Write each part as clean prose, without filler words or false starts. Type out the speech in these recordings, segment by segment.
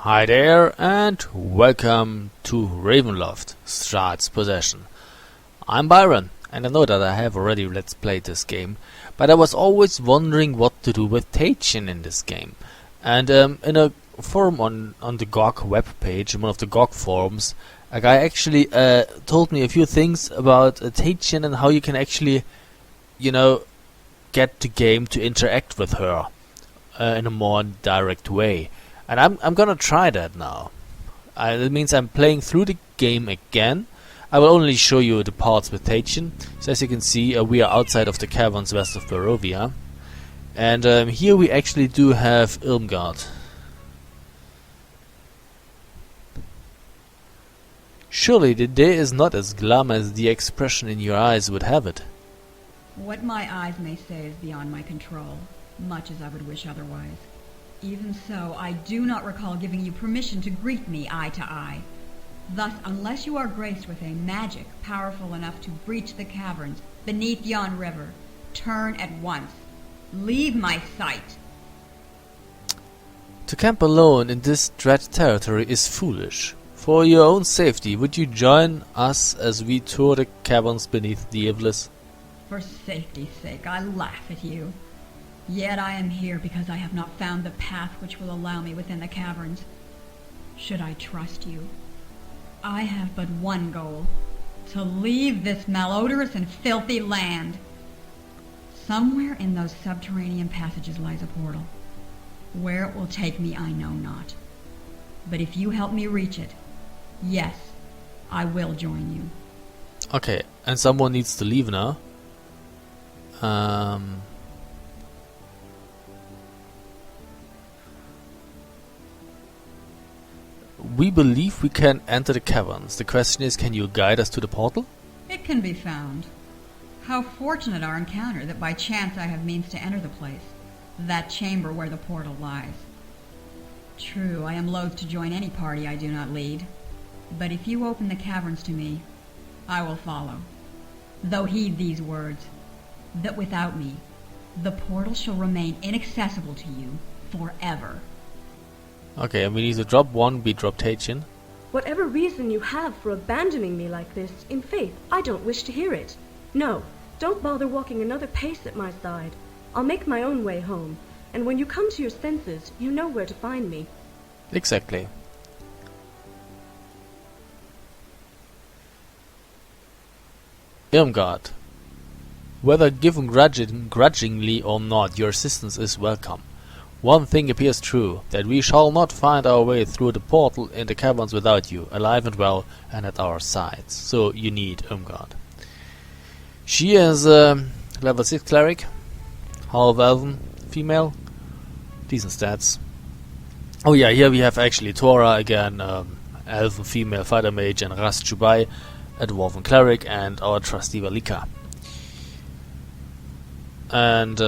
Hi there, and welcome to Ravenloft, Strahd's Possession. I'm Byron, and I know that I have already let's played this game, but I was always wondering what to do with Tatian in this game. And in a forum on the GOG webpage, in one of the GOG forums, a guy actually told me a few things about Tatian and how you can actually, get the game to interact with her in a more direct way. And I'm gonna try that now. That means I'm playing through the game again. I will only show you the parts with Tatian. So as you can see, we are outside of the caverns west of Barovia. And here we actually do have Irmgard. Surely the day is not as glum as the expression in your eyes would have it. What my eyes may say is beyond my control, much as I would wish otherwise. Even so, I do not recall giving you permission to greet me eye to eye. Thus, unless you are graced with a magic powerful enough to breach the caverns beneath yon river, turn at once. Leave my sight. To camp alone in this dread territory is foolish. For your own safety, would you join us as we tour the caverns beneath the Iblis? For safety's sake, I laugh at you. Yet I am here because I have not found the path which will allow me within the caverns. Should I trust you? I have but one goal: to leave this malodorous and filthy land. Somewhere in those subterranean passages lies a portal. Where it will take me, I know not. But if you help me reach it, yes, I will join you. Okay, and someone needs to leave now. We believe we can enter the caverns. The question is, can you guide us to the portal? It can be found. How fortunate our encounter that by chance I have means to enter the place, that chamber where the portal lies. True, I am loath to join any party I do not lead, but if you open the caverns to me, I will follow. Though heed these words, that without me, the portal shall remain inaccessible to you forever. Okay, and we need to drop one, we drop Tatian. Whatever reason you have for abandoning me like this, in faith, I don't wish to hear it. No, don't bother walking another pace at my side. I'll make my own way home, and when you come to your senses, you know where to find me. Exactly. Irmgard. Whether given grudgingly or not, your assistance is welcome. One thing appears true, that we shall not find our way through the portal in the caverns without you, alive and well, and at our sides. So you need Irmgard. She is level 6 cleric, half-elven, female, decent stats. Oh yeah, here we have actually Tora again, elven female fighter mage, and Ras Chubai, a dwarven cleric, and our trusty Valika. And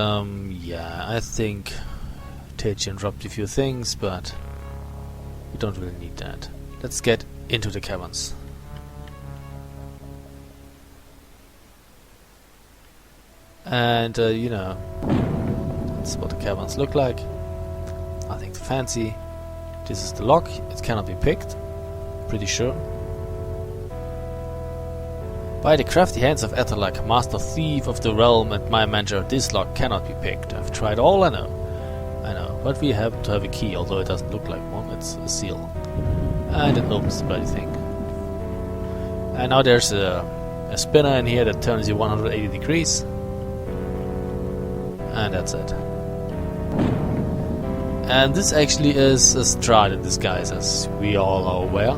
yeah, I think Tatian dropped a few things, but we don't really need that. Let's get into the caverns. And that's what the caverns look like. Nothing too fancy. This is the lock. It cannot be picked. Pretty sure. By the crafty hands of Etherlak, Master Thief of the Realm and my manager, this lock cannot be picked. I've tried all I know. But we have to have a key, although it doesn't look like one, it's a seal. And it opens the bloody thing. And now there's a spinner in here that turns you 180 degrees. And that's it. And this actually is a Strahd in disguise, as we all are aware.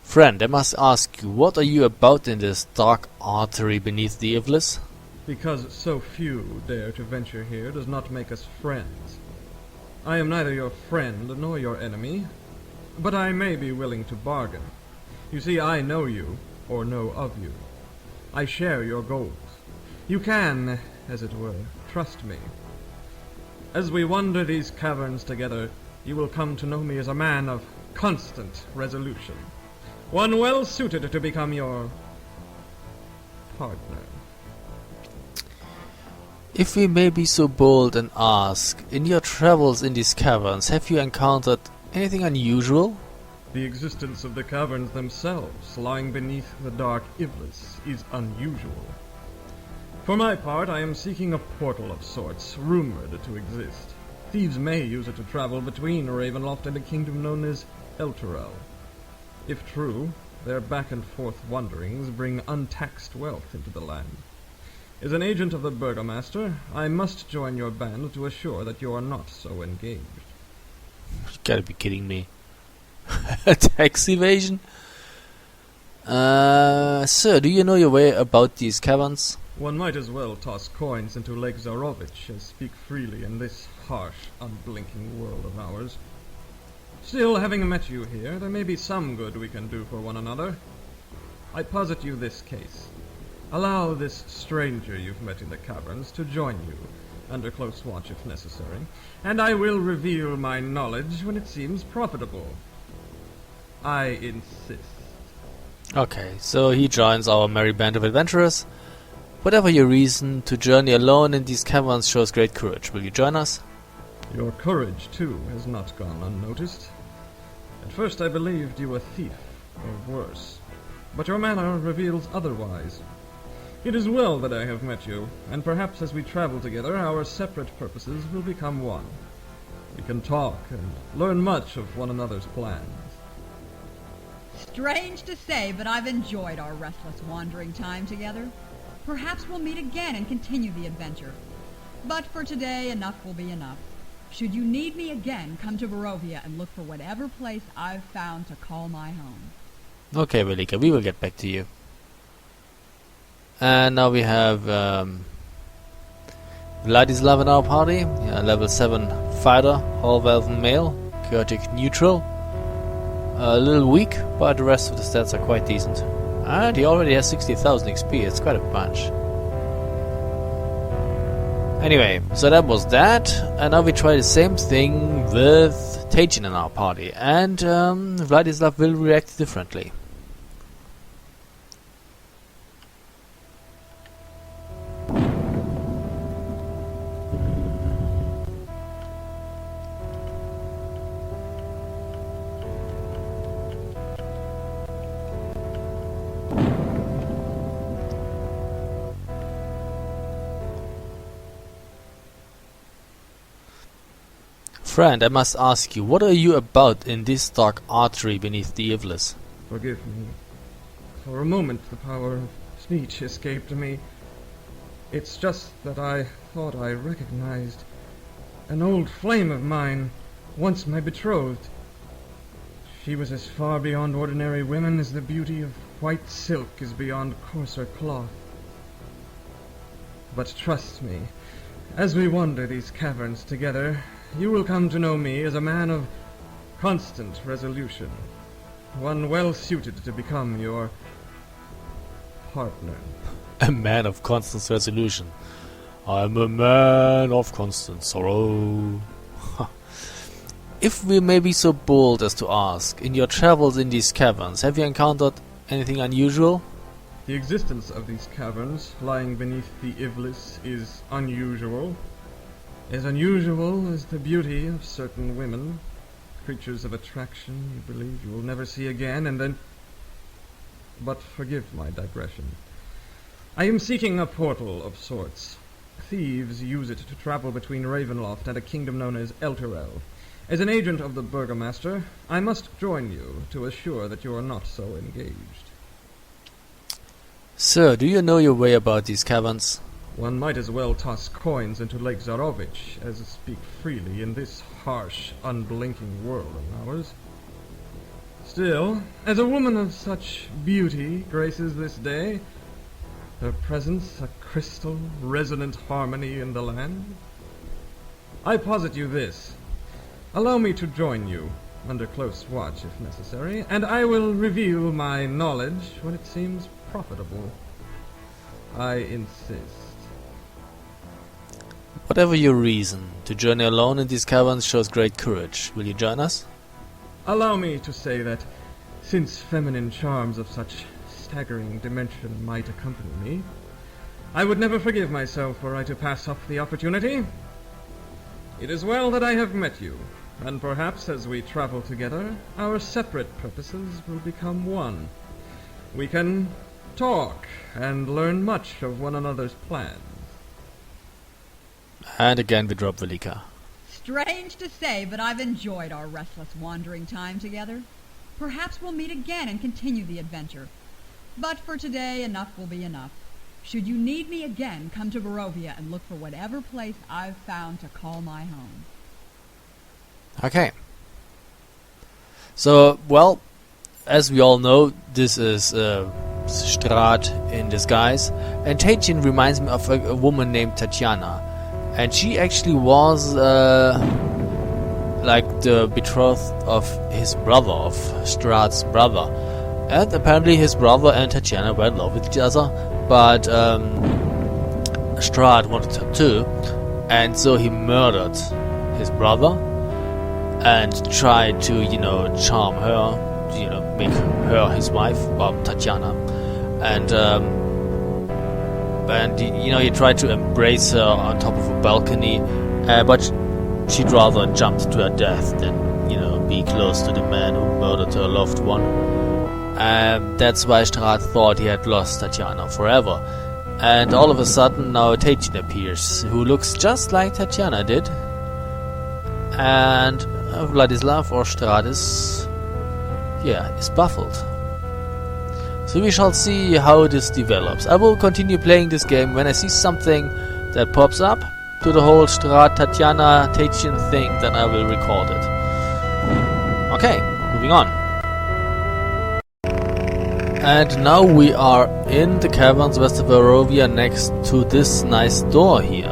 Friend, I must ask you, what are you about in this dark artery beneath the Iblis? Because so few dare to venture here does not make us friends. I am neither your friend nor your enemy, but I may be willing to bargain. You see, I know you, or know of you. I share your goals. You can, as it were, trust me. As we wander these caverns together, you will come to know me as a man of constant resolution. One well suited to become your partner. If we may be so bold and ask, in your travels in these caverns, have you encountered anything unusual? The existence of the caverns themselves, lying beneath the dark Iblis, is unusual. For my part, I am seeking a portal of sorts, rumored to exist. Thieves may use it to travel between Ravenloft and a kingdom known as Elturel. If true, their back-and-forth wanderings bring untaxed wealth into the land. As an agent of the Burgomaster, I must join your band to assure that you are not so engaged. You gotta be kidding me. Tax evasion? Sir, do you know your way about these caverns? One might as well toss coins into Lake Zarovich as speak freely in this harsh, unblinking world of ours. Still, having met you here, there may be some good we can do for one another. I posit you this case. Allow this stranger you've met in the caverns to join you, under close watch if necessary, and I will reveal my knowledge when it seems profitable. I insist. Okay, so he joins our merry band of adventurers. Whatever your reason, to journey alone in these caverns shows great courage. Will you join us? Your courage, too, has not gone unnoticed. At first I believed you a thief, or worse, but your manner reveals otherwise. It is well that I have met you, and perhaps as we travel together, our separate purposes will become one. We can talk and learn much of one another's plans. Strange to say, but I've enjoyed our restless wandering time together. Perhaps we'll meet again and continue the adventure. But for today, enough will be enough. Should you need me again, come to Barovia and look for whatever place I've found to call my home. Okay, Velika, we will get back to you. And now we have Vladislav in our party, level 7 fighter, half-elven male, chaotic neutral. A little weak, but the rest of the stats are quite decent. And he already has 60,000 XP, it's quite a bunch. Anyway, so that was that, and now we try the same thing with Tatian in our party, and Vladislav will react differently. Friend, I must ask you, what are you about in this dark artery beneath the Iblis? Forgive me. For a moment the power of speech escaped me. It's just that I thought I recognized an old flame of mine, once my betrothed. She was as far beyond ordinary women as the beauty of white silk is beyond coarser cloth. But trust me, as we wander these caverns together, you will come to know me as a man of constant resolution, one well suited to become your partner. A man of constant resolution. I'm a man of constant sorrow. If we may be so bold as to ask, in your travels in these caverns, have you encountered anything unusual? The existence of these caverns, lying beneath the Iblis, is unusual. As unusual as the beauty of certain women, creatures of attraction you believe you will never see again, and then... But forgive my digression. I am seeking a portal of sorts. Thieves use it to travel between Ravenloft and a kingdom known as Elturel. As an agent of the Burgomaster, I must join you to assure that you are not so engaged. Sir, do you know your way about these caverns? One might as well toss coins into Lake Zarovich as speak freely in this harsh, unblinking world of ours. Still, as a woman of such beauty graces this day, her presence a crystal, resonant harmony in the land, I posit you this. Allow me to join you, under close watch if necessary, and I will reveal my knowledge when it seems profitable. I insist. Whatever your reason, to journey alone in these caverns shows great courage. Will you join us? Allow me to say that, since feminine charms of such staggering dimension might accompany me, I would never forgive myself were I to pass up the opportunity. It is well that I have met you, and perhaps as we travel together, our separate purposes will become one. We can talk and learn much of one another's plans. And again we drop Velika. Strange to say, but I've enjoyed our restless wandering time together. Perhaps we'll meet again and continue the adventure. But for today, enough will be enough. Should you need me again, come to Barovia and look for whatever place I've found to call my home. Okay. So, well, as we all know, this is Strahd in disguise. And Tatian reminds me of a woman named Tatiana. And she actually was like the betrothed of his brother, of Strahd's brother. And apparently his brother and Tatiana were in love with each other. But Strahd wanted her too. And so he murdered his brother. And tried to, charm her, make her his wife, Tatiana. And he tried to embrace her on top of a balcony, but she'd rather jumped to her death than, be close to the man who murdered her loved one. That's why Strahd thought he had lost Tatiana forever. And all of a sudden now Tatian appears, who looks just like Tatiana did. And Vladislav or Strahd is baffled. So we shall see how this develops. I will continue playing this game when I see something that pops up to the whole Strahd, Tatiana, Tatian thing, then I will record it. Okay, moving on. And now we are in the caverns west of Barovia next to this nice door here.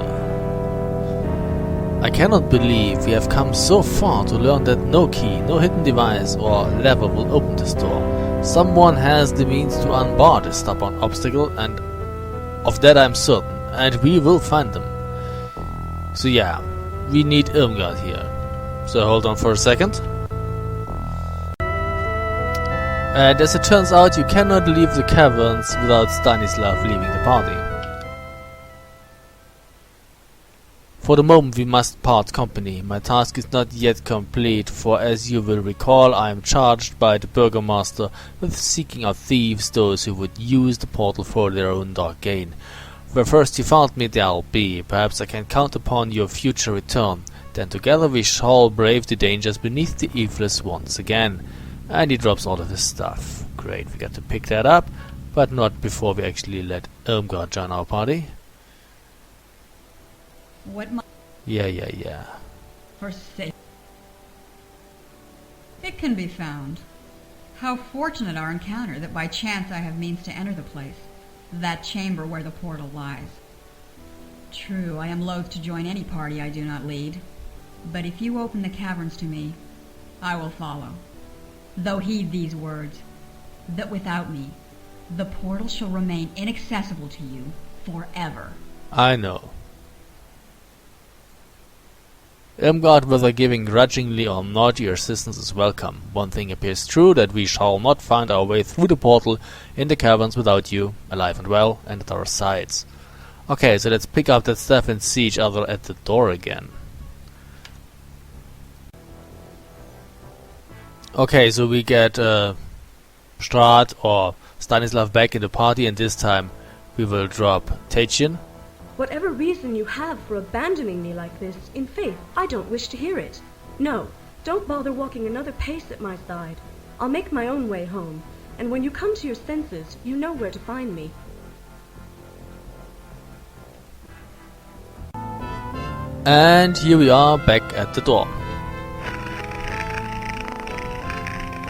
I cannot believe we have come so far to learn that no key, no hidden device or lever will open this door. Someone has the means to unbar this stubborn obstacle, and of that I'm certain, and we will find them. So yeah, we need Irmgard here. So hold on for a second. And as it turns out, you cannot leave the caverns without Stanislav leaving the party. For the moment we must part company. My task is not yet complete, for as you will recall, I am charged by the Burgomaster with seeking out thieves, those who would use the portal for their own dark gain. Where first you found me, there I'll be. Perhaps I can count upon your future return. Then together we shall brave the dangers beneath the Eveless once again. And he drops all of his stuff. Great, we got to pick that up, but not before we actually let Irmgard join our party. What Yeah. for sake? It can be found. How fortunate our encounter that by chance I have means to enter the place, that chamber where the portal lies. True, I am loath to join any party I do not lead, but if you open the caverns to me, I will follow. Though heed these words, that without me, the portal shall remain inaccessible to you forever. I know. Irmgard, whether giving grudgingly or not, your assistance is welcome. One thing appears true, that we shall not find our way through the portal in the caverns without you, alive and well, and at our sides. Okay, so let's pick up that stuff and see each other at the door again. Okay, so we get Strahd or Stanislav back in the party, and this time we will drop Tatian. Whatever reason you have for abandoning me like this, in faith, I don't wish to hear it. No, don't bother walking another pace at my side. I'll make my own way home, and when you come to your senses, you know where to find me. And here we are back at the door.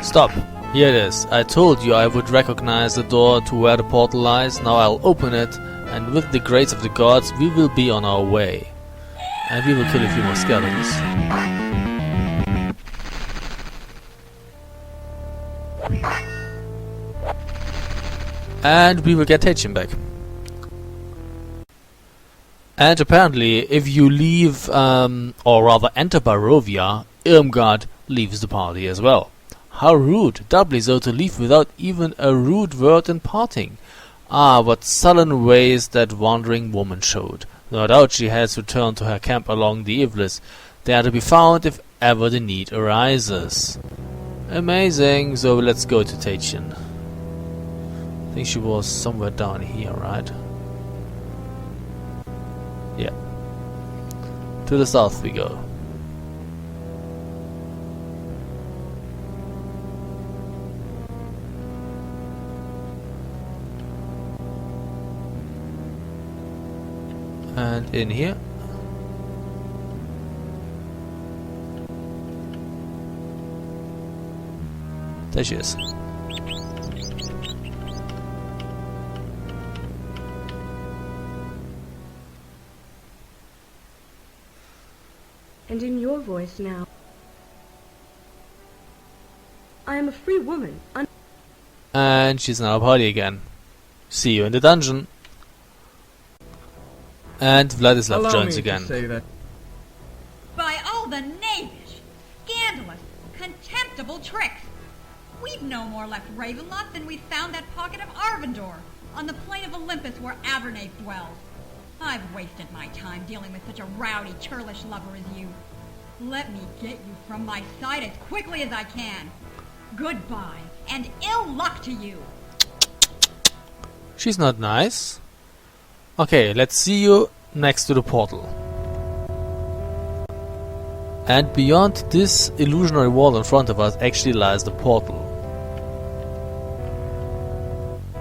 Stop. Here it is. I told you I would recognize the door to where the portal lies. Now I'll open it, and with the grace of the gods, we will be on our way. And we will kill a few more skeletons. And we will get Tatian back. And apparently, if you leave, or rather enter Barovia, Irmgard leaves the party as well. How rude, doubly so to leave without even a rude word in parting. Ah, what sullen ways that wandering woman showed. No doubt she has returned to her camp along the Evelys. They are to be found if ever the need arises. Amazing, so let's go to Tatian. I think she was somewhere down here, right? Yeah. To the south we go. And in here. There she is. And in your voice now. I am a free woman. And she's now a party again. See you in the dungeon. And Vladislav Allow joins me again. to say that By all the knavish, scandalous, contemptible tricks! We've no more left Ravenloft than we found that pocket of Arvindor on the plain of Olympus where Avernath dwells. I've wasted my time dealing with such a rowdy, churlish lover as you. Let me get you from my sight as quickly as I can. Goodbye, and ill luck to you. She's not nice. Okay, let's see you next to the portal. And beyond this illusionary wall in front of us actually lies the portal.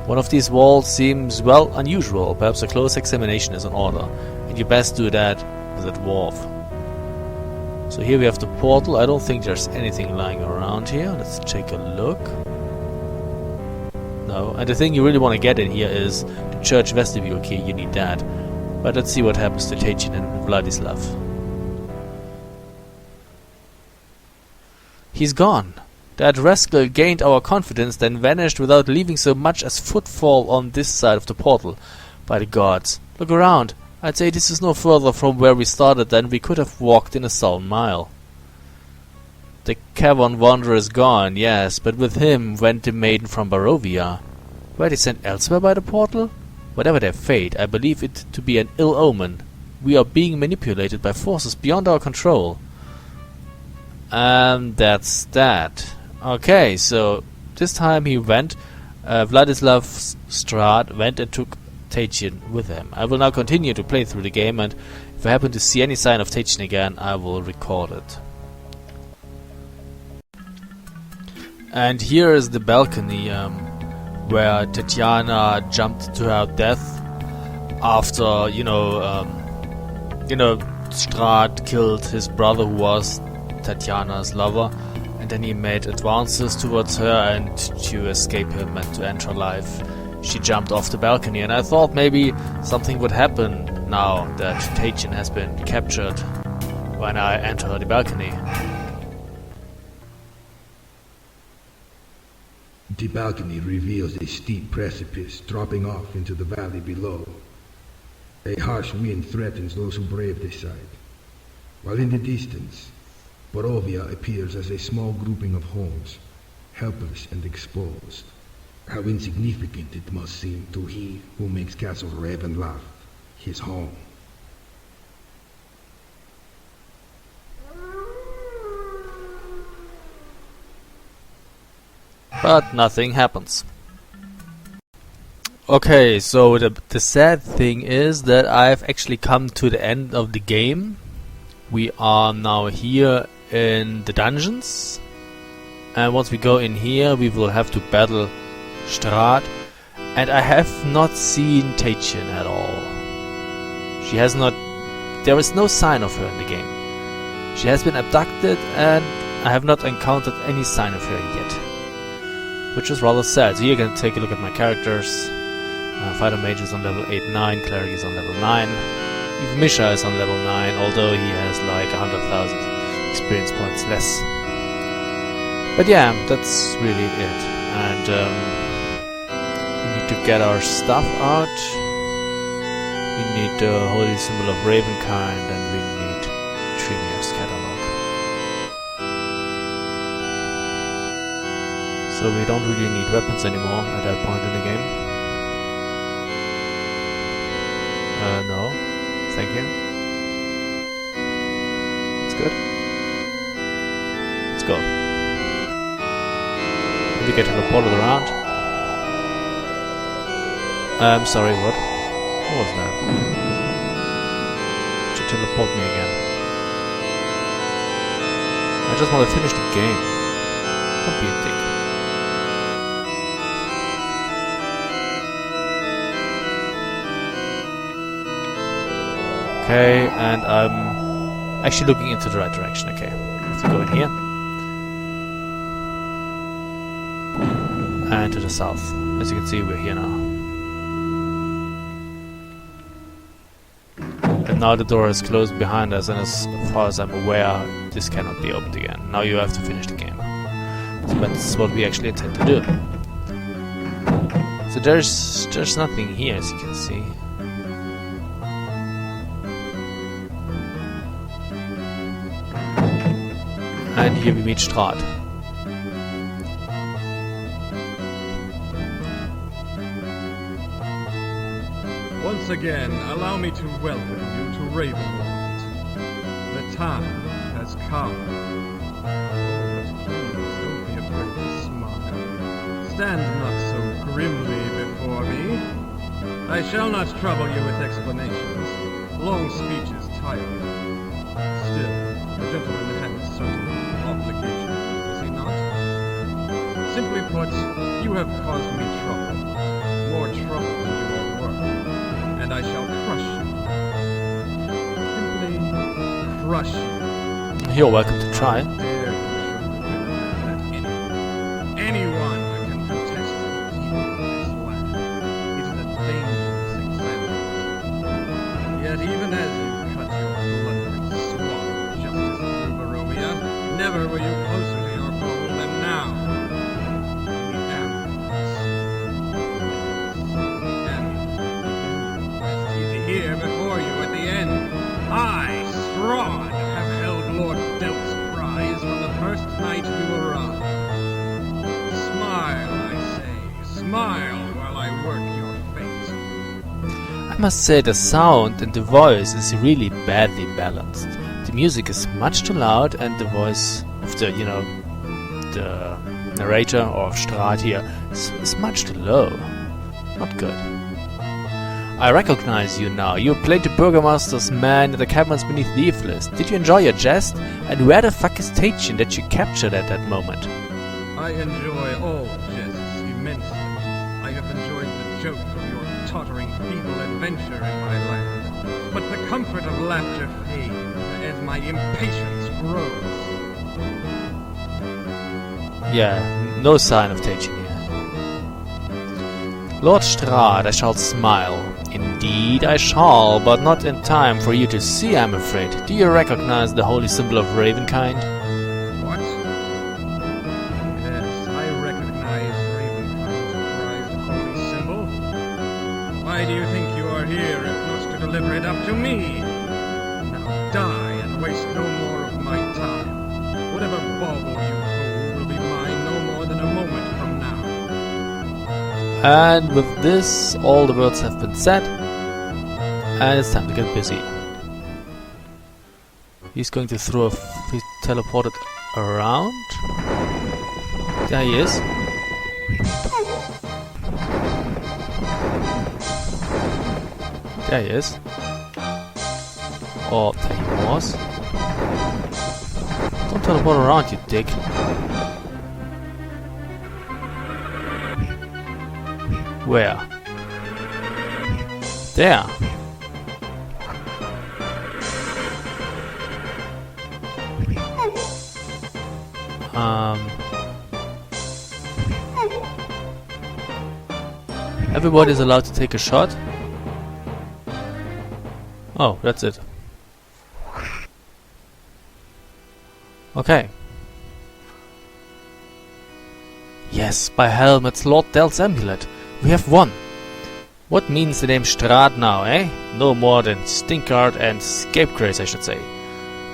One of these walls seems, well, unusual. Perhaps a close examination is in order. And you best do that with that dwarf. So here we have the portal. I don't think there's anything lying around here. Let's take a look. No, and the thing you really want to get in here is the church vestibule key. You need that. But let's see what happens to Tatian and Vladislav. He's gone. That rascal gained our confidence, then vanished without leaving so much as footfall on this side of the portal. By the gods, look around. I'd say this is no further from where we started than we could have walked in a sound mile. The cavern wanderer is gone, yes, but with him went the maiden from Barovia. Were they sent elsewhere by the portal? Whatever their fate, I believe it to be an ill omen. We are being manipulated by forces beyond our control. And that's that. Okay, so this time he went. Vladislav Strahd went and took Tatian with him. I will now continue to play through the game, and if I happen to see any sign of Tatian again, I will record it. And here is the balcony where Tatiana jumped to her death after, Strahd killed his brother who was Tatiana's lover, and then he made advances towards her, and to escape him and to end her life, she jumped off the balcony. And I thought maybe something would happen now that Tatian has been captured when I enter the balcony. The balcony reveals a steep precipice dropping off into the valley below. A harsh wind threatens those who brave this side, while in the distance, Barovia appears as a small grouping of homes, helpless and exposed. How insignificant it must seem to he who makes Castle Ravenloft his home. But nothing happens. Okay, so the sad thing is that I've actually come to the end of the game. We are now here in the dungeons, and once we go in here we will have to battle Strahd, and I have not seen Tatian at all. She has not... There is no sign of her in the game. She has been abducted, and I have not encountered any sign of her yet, which is rather sad. So here you can take a look at my characters. Fighter Mage is on level 8-9, Cleric is on level 9, even Misha is on level 9, although he has like 100,000 experience points less. But yeah, that's really it. And we need to get our stuff out. We need the Holy Symbol of Ravenkind, and we need Tremier's Catalog. So we don't really need weapons anymore at that point in the game. no. Thank you. That's good. Let's go. Did we get teleported around? Sorry, what? What was that? Did you teleport me again? I just want to finish the game. Don't be a dick. Okay, and I'm actually looking into the right direction. Okay, let's go in here. And to the south. As you can see, we're here now. And now the door is closed behind us, and as far as I'm aware, this cannot be opened again. Now you have to finish the game. So that's what we actually intend to do. So there's nothing here, as you can see. And here we meet Strahd. Once again, allow me to welcome you to Ravenloft. The time has come. But please don't be afraid to smile. Stand not so grimly before me. I shall not trouble you with explanations. Long speeches tire me. Still, the gentleman has certain obligations, does he not? Simply put, you have caused me trouble. More trouble than you are worth. And I shall crush you. Simply crush you. You're welcome to try. How dare you show the villainy that anyone can contest the evil of this land. It is a dangerous example. Yet even as you cut your blundering swamp, Justice of Barovia, never were you closer to your goal than now. The amulet rests here before you at the end. I, Strahd, have held Lord Delt's prize from the first night you arrived. Smile, I say, smile while I work your fate. I must say the sound and the voice is really badly balanced. The music is much too loud, and the voice of the, the narrator or of Strahd here is much too low. Not good. I recognize you now. You played the Burgomaster's man in the caverns beneath the Evelist. Did you enjoy your jest? And where the fuck is Tatian that you captured at that moment? I enjoy all jests immensely. I have enjoyed the joke of your tottering feeble adventure in my land. But the comfort of laughter fades as my impatience grows. Yeah, no sign of Tatian here. Lord Strahd, I shall smile. Indeed I shall, but not in time for you to see, I'm afraid. Do you recognize the holy symbol of Ravenkind? What? Yes, I recognize Ravenkind's prized holy symbol. Why do you think you are here if not to deliver it up to me? Now die and waste no more of my time. Whatever bauble you hold will be mine no more than a moment from now. And with this, all the words have been said, and it's time to get busy. He's going to throw he's teleported around. There he is. There he is. Or there he was. Don't teleport around, you dick. Where? There. Everybody's allowed to take a shot. Oh, that's it. Okay. Yes, by helm, it's Lord Delt's amulet. We have won. What means the name Strahd now, eh? No more than stinkard and scapegrace, I should say.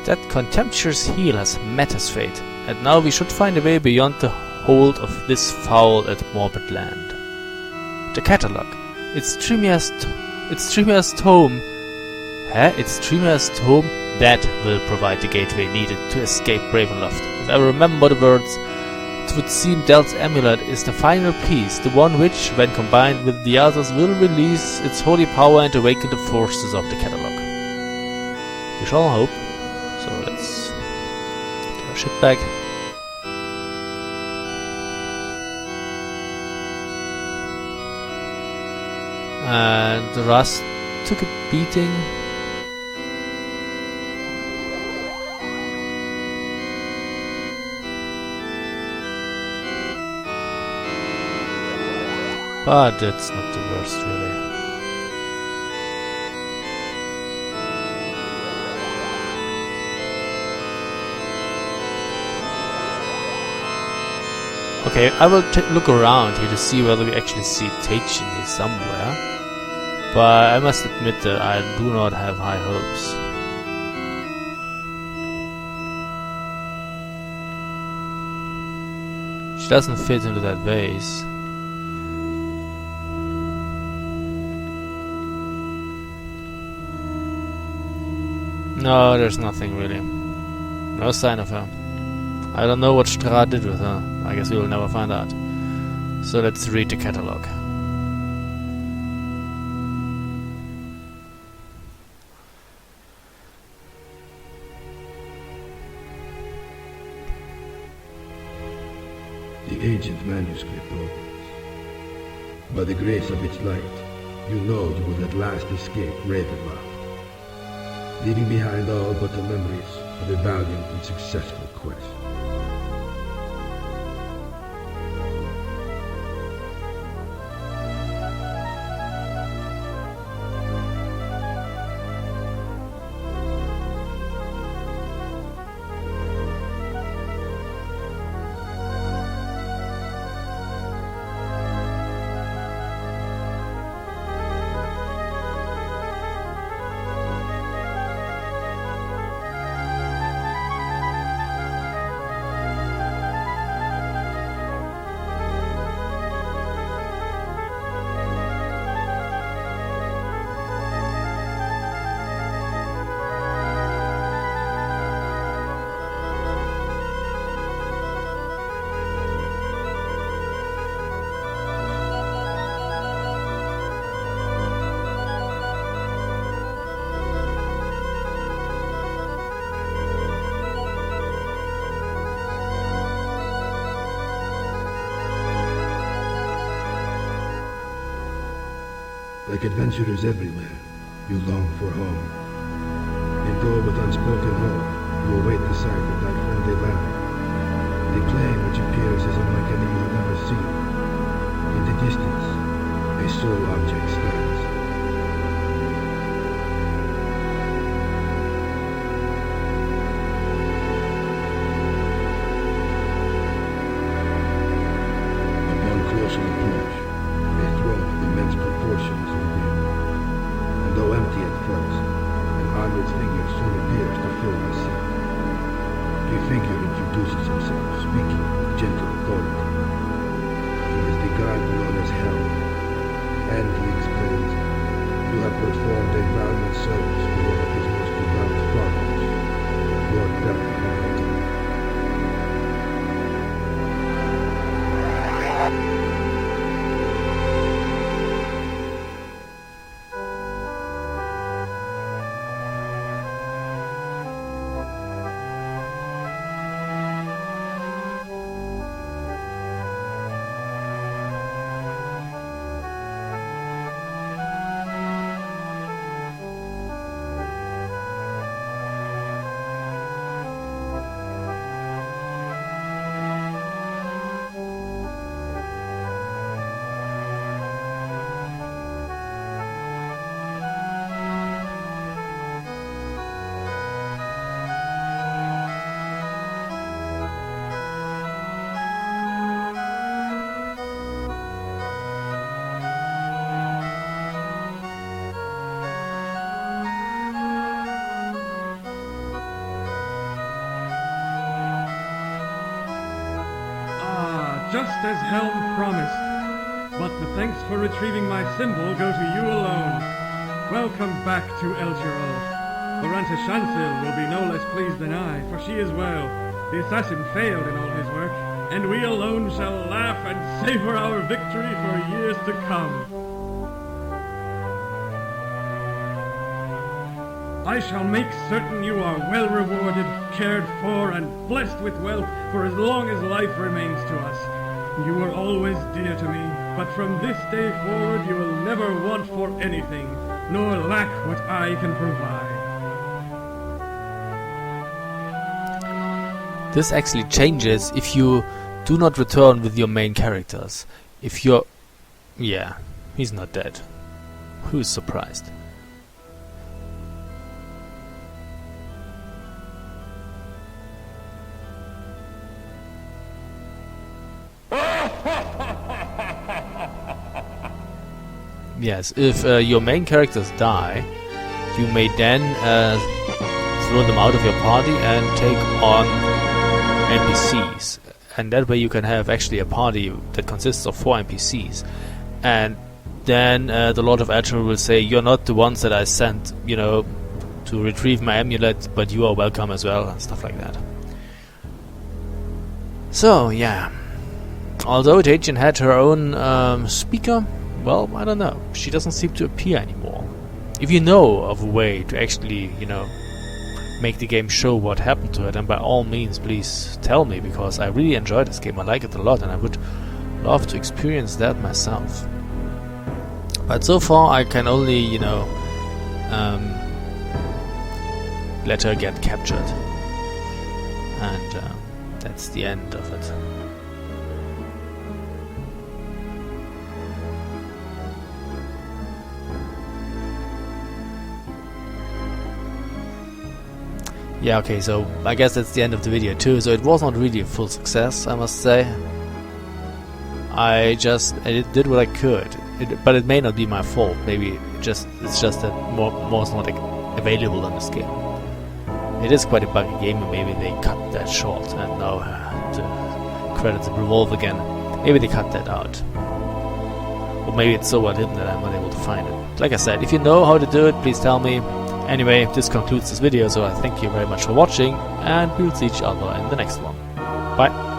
That contemptuous heel has met his fate, and now we should find a way beyond the hold of this foul and morbid land. The catalogue, its dreamiest tome, It's Dreamer's home that will provide the gateway needed to escape Ravenloft. If I remember the words, it would seem Del's amulet is the final piece, the one which, when combined with the others, will release its holy power and awaken the forces of the catalog. We shall hope. So let's get our shit back. And the rust took a beating. But that's not the worst, really. Okay, I will look around here to see whether we actually see Tatian here somewhere. But I must admit that I do not have high hopes. She doesn't fit into that vase. No, there's nothing really. No sign of her. I don't know what Strahd did with her. I guess we will never find out. So let's read the catalog. The ancient manuscript opens. By the grace of its light, you know you will at last escape Ravenloft, leaving behind all but the memories of a valiant and successful quest. Like adventurers everywhere, you long for home. And though with unspoken hope, you await the sight of that friendly land. The plain which appears as unlike any you have ever seen. In the distance, a sole object stands. Upon closer approach, a throne of immense proportions revealed. And though empty at first, an armored figure soon appears to fill the seat. The figure introduces himself, speaking with gentle authority. He is the god known as Hell, and he explains, you have performed a valiant service for one of his most devout followers, Lord Ravenloft. Just as Helm promised. But the thanks for retrieving my symbol go to you alone. Welcome back to Elturol. Loranta Shansil will be no less pleased than I, for she is well. The assassin failed in all his work, and we alone shall laugh and savor our victory for years to come. I shall make certain you are well rewarded, cared for, and blessed with wealth for as long as life remains to us. You were always dear to me, but from this day forward you will never want for anything, nor lack what I can provide. This actually changes if you do not return with your main characters. If you're... yeah, he's not dead. Who's surprised? Yes, if your main characters die, you may then throw them out of your party and take on NPCs. And that way you can have actually a party that consists of 4 NPCs. And then the Lord of Elturol will say, you're not the ones that I sent, you know, to retrieve my amulet, but you are welcome as well, and stuff like that. So, yeah. Although Tatian had her own speaker, well, I don't know. She doesn't seem to appear anymore. If you know of a way to actually, you know, make the game show what happened to it, then by all means, please tell me, because I really enjoy this game. I like it a lot, and I would love to experience that myself. But so far, I can only, you know, let her get captured. And that's the end of it. Yeah, okay, so I guess that's the end of the video too. So it was not really a full success, I must say. I did what I could, but it may not be my fault. Maybe it's just that more is not available in this game. It is quite a buggy game, and maybe they cut that short. And now the credits revolve again. Maybe they cut that out, or maybe it's so well hidden that I'm not able to find it. Like I said, if you know how to do it, please tell me. Anyway, this concludes this video, so I thank you very much for watching, and we'll see each other in the next one. Bye!